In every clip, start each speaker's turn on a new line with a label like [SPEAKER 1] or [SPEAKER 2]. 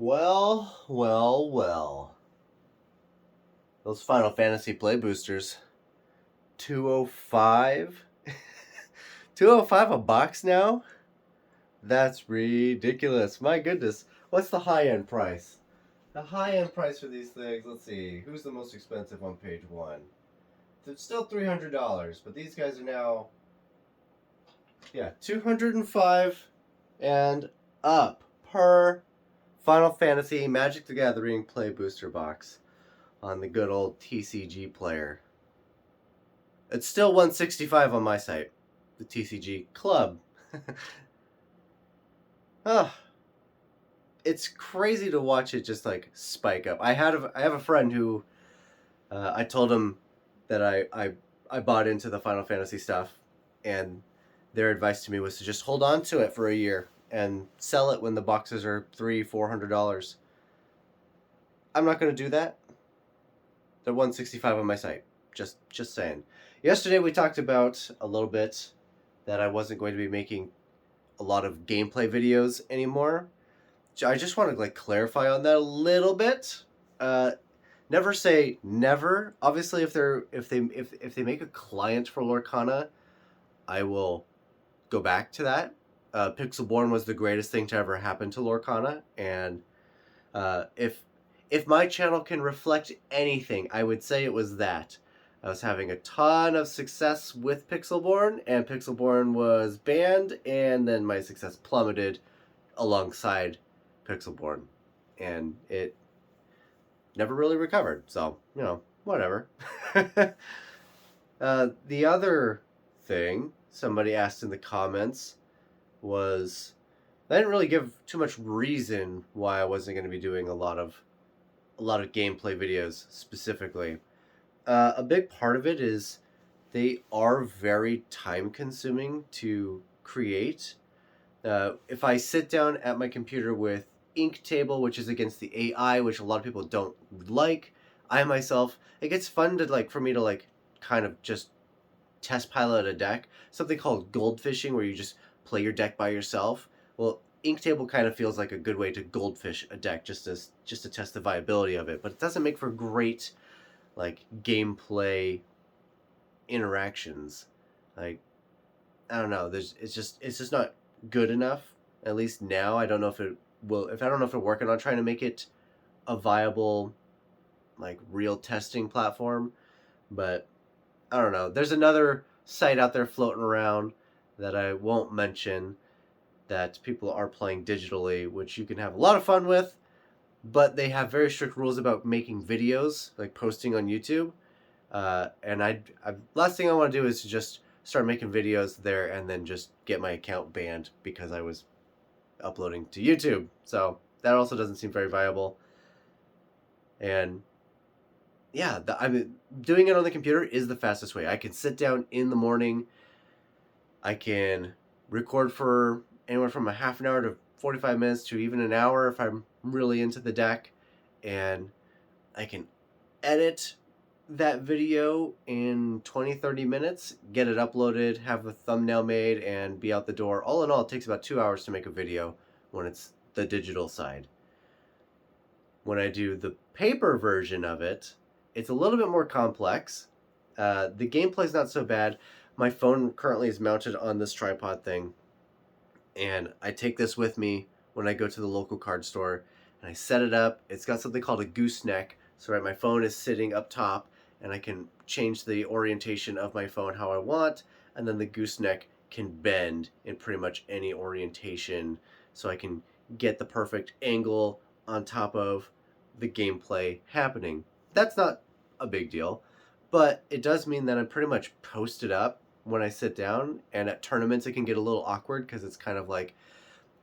[SPEAKER 1] Well, well, well. Those Final Fantasy Play Boosters. 205? 205 a box now? That's ridiculous. My goodness. What's the high end price? The high end price for these things, let's see. Who's the most expensive on page one? It's still $300, but these guys are now, yeah, 205 and up per Final Fantasy Magic the Gathering Play Booster box on the good old TCG player. It's still 165 on my site, the TCG Club. Oh, it's crazy to watch it just like spike up. I have a friend who I told him that I bought into the Final Fantasy stuff, and their advice to me was to just hold on to it for a year and sell it when the boxes are $300-$400. I'm not going to do that. They're 165 on my site. Just saying. Yesterday we talked about a little bit that I wasn't going to be making a lot of gameplay videos anymore. I just want to like clarify on that a little bit. Never say never. Obviously, if they make a client for Lorcana, I will go back to that. Pixelborn was the greatest thing to ever happen to Lorcana, and if my channel can reflect anything, I would say it was that. I was having a ton of success with Pixelborn, and Pixelborn was banned, and then my success plummeted alongside Pixelborn, and it never really recovered. So, whatever. The other thing somebody asked in the comments was, I didn't really give too much reason why I wasn't going to be doing a lot of gameplay videos specifically. A big part of it is they are very time consuming to create. If I sit down at my computer with Inktable, which is against the AI, which a lot of people don't like, I myself, it gets fun to for me to kind of just test pilot a deck. Something called goldfishing, where you just play your deck by yourself. Well, Inktable kind of feels like a good way to goldfish a deck, just to test the viability of it. But it doesn't make for great gameplay interactions. I don't know. It's just not good enough. At least now, I don't know if it will. If I don't know if they're working on trying to make it a viable, real testing platform. But I don't know. There's another site out there floating around that I won't mention that people are playing digitally, which you can have a lot of fun with, but they have very strict rules about making videos, like posting on YouTube. And last thing I want to do is to just start making videos there and then just get my account banned because I was uploading to YouTube. So that also doesn't seem very viable. And yeah, doing it on the computer is the fastest way. I can sit down in the morning. I can record for anywhere from a half an hour to 45 minutes to even an hour if I'm really into the deck. And I can edit that video in 20-30 minutes, get it uploaded, have a thumbnail made, and be out the door. All in all, it takes about 2 hours to make a video when it's the digital side. When I do the paper version of it, it's a little bit more complex. The gameplay's not so bad. My phone currently is mounted on this tripod thing, and I take this with me when I go to the local card store, and I set it up. It's got something called a gooseneck, so my phone is sitting up top, and I can change the orientation of my phone how I want, and then the gooseneck can bend in pretty much any orientation, so I can get the perfect angle on top of the gameplay happening. That's not a big deal, but it does mean that I'm pretty much posted up when I sit down, and at tournaments it can get a little awkward because it's kind of like,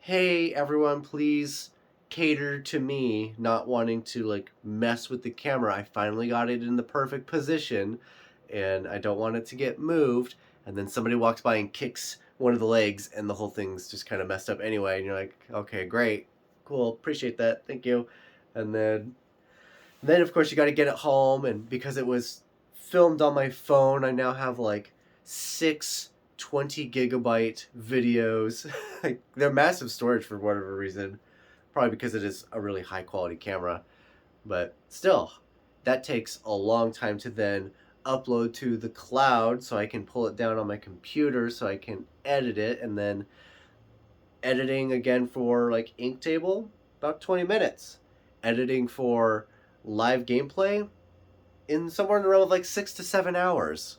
[SPEAKER 1] hey everyone, please cater to me, not wanting to mess with the camera. I finally got it in the perfect position and I don't want it to get moved, and then somebody walks by and kicks one of the legs and the whole thing's just kind of messed up anyway, and you're like, okay, great, cool, appreciate that, thank you. And then of course you got to get it home, and because it was filmed on my phone, I now have 6 20 gigabyte videos. They're massive storage for whatever reason, probably because it is a really high quality camera. But still, that takes a long time to then upload to the cloud so I can pull it down on my computer so I can edit it, and then editing again for like Inktable, about 20 minutes. Editing for live gameplay in somewhere in the realm of like 6 to 7 hours.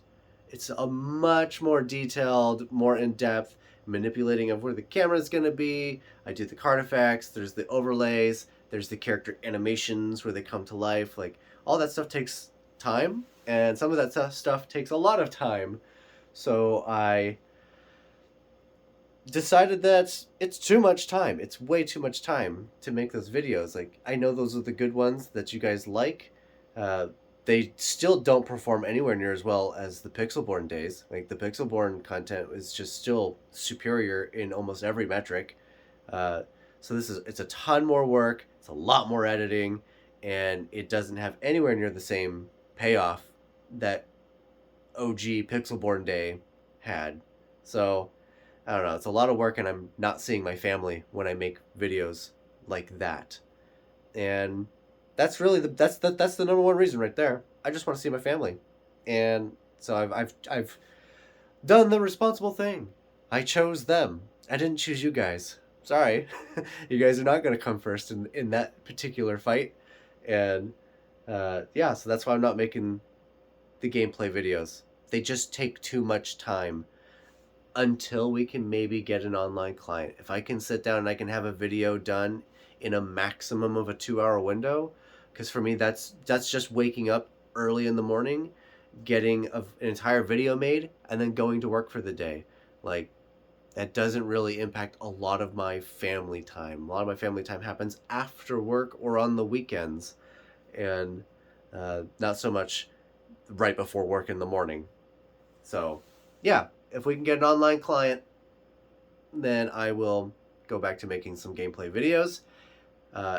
[SPEAKER 1] It's a much more detailed, more in-depth manipulating of where the camera is going to be. I do the card effects, there's the overlays, there's the character animations where they come to life. Like, all that stuff takes time, and some of that stuff takes a lot of time. So I decided that it's too much time. It's way too much time to make those videos. Like, I know those are the good ones that you guys like. They still don't perform anywhere near as well as the Pixelborn days. Like, the Pixelborn content is just still superior in almost every metric. So it's a ton more work. It's a lot more editing, and it doesn't have anywhere near the same payoff that OG Pixelborn Day had. So I don't know. It's a lot of work, and I'm not seeing my family when I make videos like that. And that's really that's the number one reason right there. I just want to see my family, and so I've done the responsible thing. I chose them. I didn't choose you guys. Sorry, you guys are not going to come first in that particular fight, and yeah, so that's why I'm not making the gameplay videos. They just take too much time until we can maybe get an online client. If I can sit down and I can have a video done in a maximum of a 2-hour window, because for me that's just waking up early in the morning, getting an entire video made, and then going to work for the day. Like, that doesn't really impact a lot of my family time. A lot of my family time happens after work or on the weekends, and not so much right before work in the morning. So yeah, if we can get an online client, then I will go back to making some gameplay videos.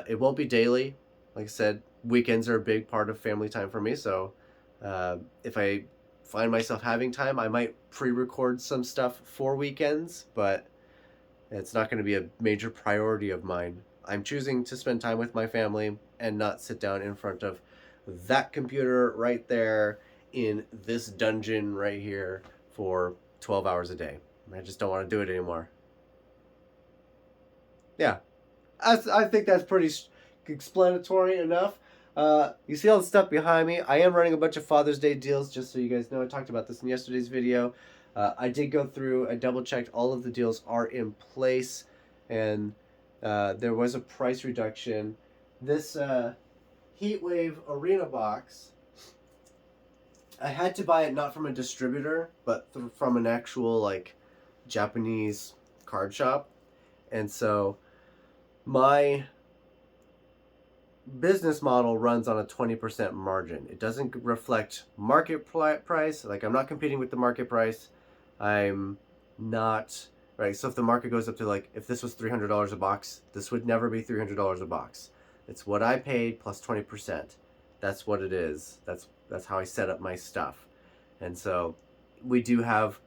[SPEAKER 1] It won't be daily. Like I said, weekends are a big part of family time for me, so if I find myself having time, I might pre-record some stuff for weekends, but it's not going to be a major priority of mine. I'm choosing to spend time with my family and not sit down in front of that computer right there in this dungeon right here for 12 hours a day. I just don't want to do it anymore. Yeah, I think that's pretty explanatory enough. You see all the stuff behind me. I am running a bunch of Father's Day deals, just so you guys know. I talked about this in yesterday's video. I did go through, I double checked all of the deals are in place, and there was a price reduction. This Heatwave Arena box, I had to buy it not from a distributor, but from an actual like Japanese card shop. And so my business model runs on a 20% margin. It doesn't reflect market price. Like, I'm not competing with the market price. I'm not, right? So if the market goes up to, like, if this was $300 a box, this would never be $300 a box. It's what I paid plus 20%. That's what it is. That's how I set up my stuff. And so we do have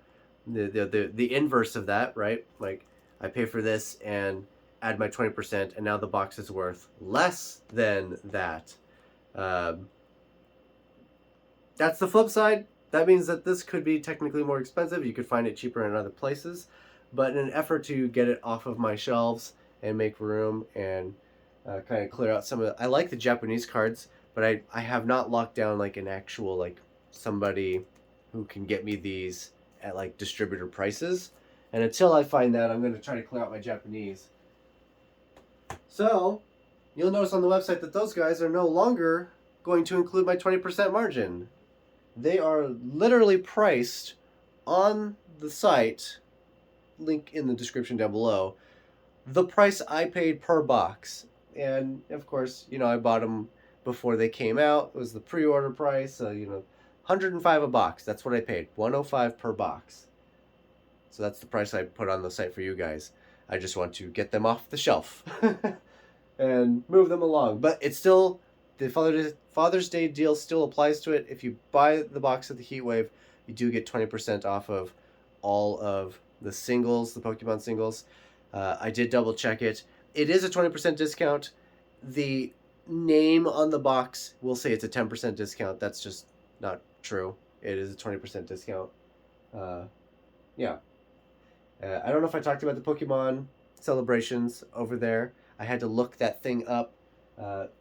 [SPEAKER 1] the inverse of that, right? Like, I pay for this and add my 20%, and now the box is worth less than that. That's the flip side. That means that this could be technically more expensive. You could find it cheaper in other places. But in an effort to get it off of my shelves and make room and kind of clear out some of the... I like the Japanese cards, but I have not locked down like an actual, like, somebody who can get me these at like distributor prices. And until I find that, I'm going to try to clear out my Japanese. So you'll notice on the website that those guys are no longer going to include my 20% margin. They are literally priced on the site, link in the description down below, the price I paid per box. And of course, you know, I bought them before they came out. It was the pre-order price, so, you know, $105 a box. That's what I paid, $105 per box. So that's the price I put on the site for you guys. I just want to get them off the shelf and move them along. But it's still, the Father's Day deal still applies to it. If you buy the box of the Heatwave, you do get 20% off of all of the singles, the Pokemon singles. I did double check it. It is a 20% discount. The name on the box will say it's a 10% discount. That's just not true. It is a 20% discount. Uh, yeah. I don't know if I talked about the Pokemon celebrations over there. I had to look that thing up.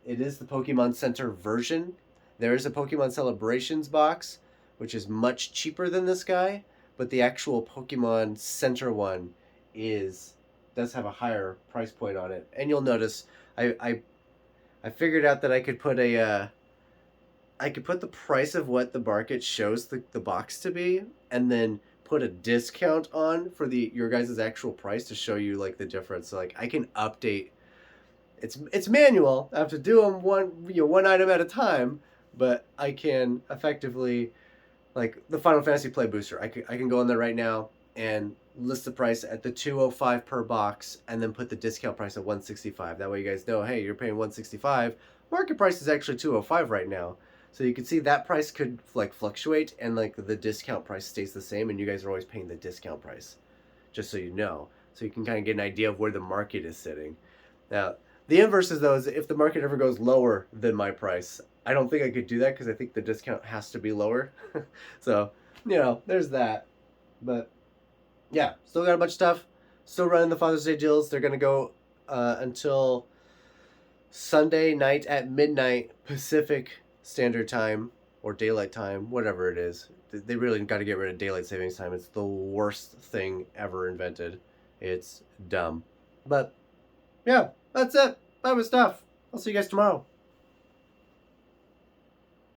[SPEAKER 1] It is the Pokemon Center version. There is a Pokemon Celebrations box, which is much cheaper than this guy, but the actual Pokemon Center one is does have a higher price point on it. And you'll notice I figured out that I could put the price of what the market shows the box to be, and then put a discount on for the your guys' actual price to show you like the difference. So like I can update. It's manual. I have to do them one item at a time, but I can effectively like the Final Fantasy Play Booster. I can go in there right now and list the price at the 205 per box, and then put the discount price at 165. That way you guys know, hey, you're paying 165. Market price is actually 205 right now. So you can see that price could like fluctuate, and like the discount price stays the same, and you guys are always paying the discount price, just so you know. So you can kind of get an idea of where the market is sitting. Now, the inverse is though is if the market ever goes lower than my price, I don't think I could do that because I think the discount has to be lower. So, there's that. But yeah, still got a bunch of stuff. Still running the Father's Day deals. They're gonna go until Sunday night at midnight Pacific Standard Time or Daylight Time, whatever it is. They really got to get rid of daylight savings time. It's the worst thing ever invented. It's dumb. But yeah, that's it. That was stuff. I'll see you guys tomorrow.